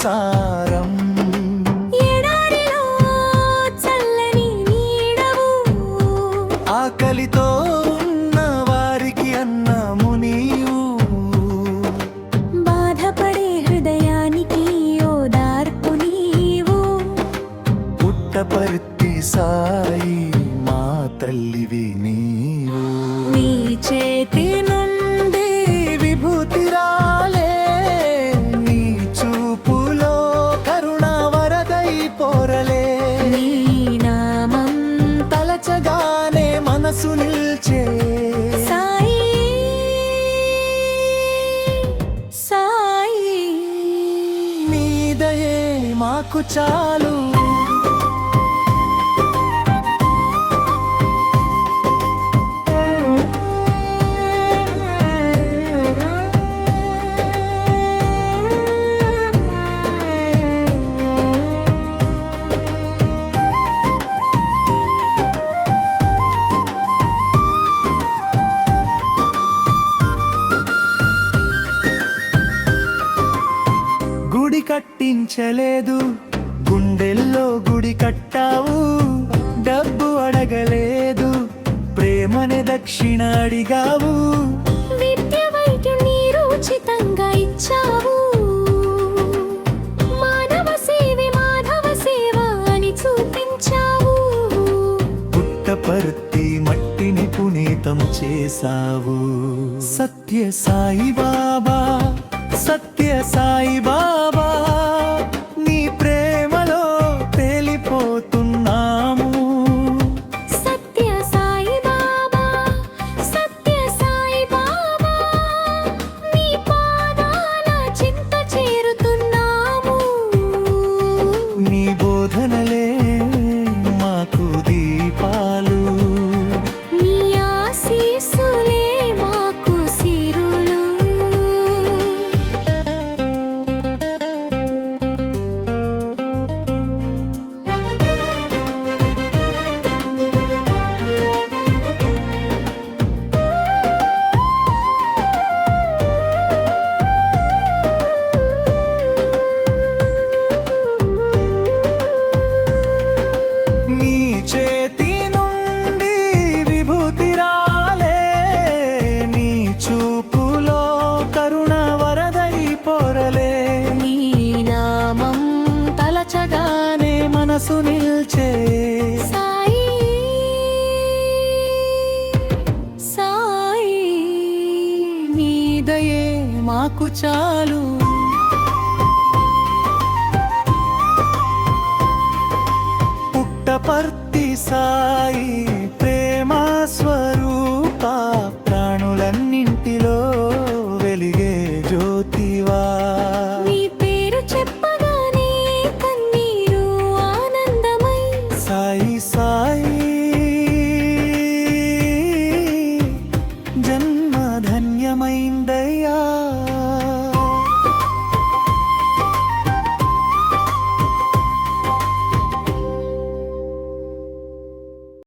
సారం. ఎడారిలో చల్లని నీడవు, ఆకలితో ఉన్న వారికి అన్నము నీవు, బాధపడే హృదయానికి ఓదార్పు నీవు. పుట్టపర్తి సాయి మా తల్లివి నీవు. నీ చేతి నుండి విభూతి రాలే, నీ చూపులో కరుణ వరదై పోరలే. నీ నామం తలచగానే మనసు నిల్చే సాయి సాయి. నీ దయే మాకు చాలు. గుడి కట్టించలేదు, గుండెల్లో గుడి కట్టావు. డబ్బు అడగలేదు, ప్రేమనే దక్షిణ అడిగావు. విద్య వైద్యం నీరు ఉచితంగా ఇచ్చావు. మానవ సేవే మాధవ సేవ అని చూపించావు. పుట్టపర్తి మట్టిని పునీతం చేసావు. సత్య సాయి బాబా, సత్య సాయి బాబా, నీ ప్రేమలో తేలిపోతున్నాము. సత్య సాయి బాబా, సత్య సాయి బాబా, నీ పాదాల చింత చేరుతున్నాము. నీ బోధనలే మాకు దీపాలు, నీ ఆశీస్సులే మాకు సిరులు. నీ చేతి నుండి విభూతి రాలే, నీ చూపులో కరుణ వరదై పొరలే. నీ నామం తలచగానే మనసు నిల్చే సాయి సాయి. నీ దయే మాకు చాలు. పుట్టపర్తి సాయి ప్రేమ స్వరూప, ప్రాణులన్నింటిలో వెలిగే జ్యోతివా. నీ పేరు చెప్పగానే కన్నీరు ఆనందమై. సాయి సాయి జన్మ ధన్యమైందయ్యా.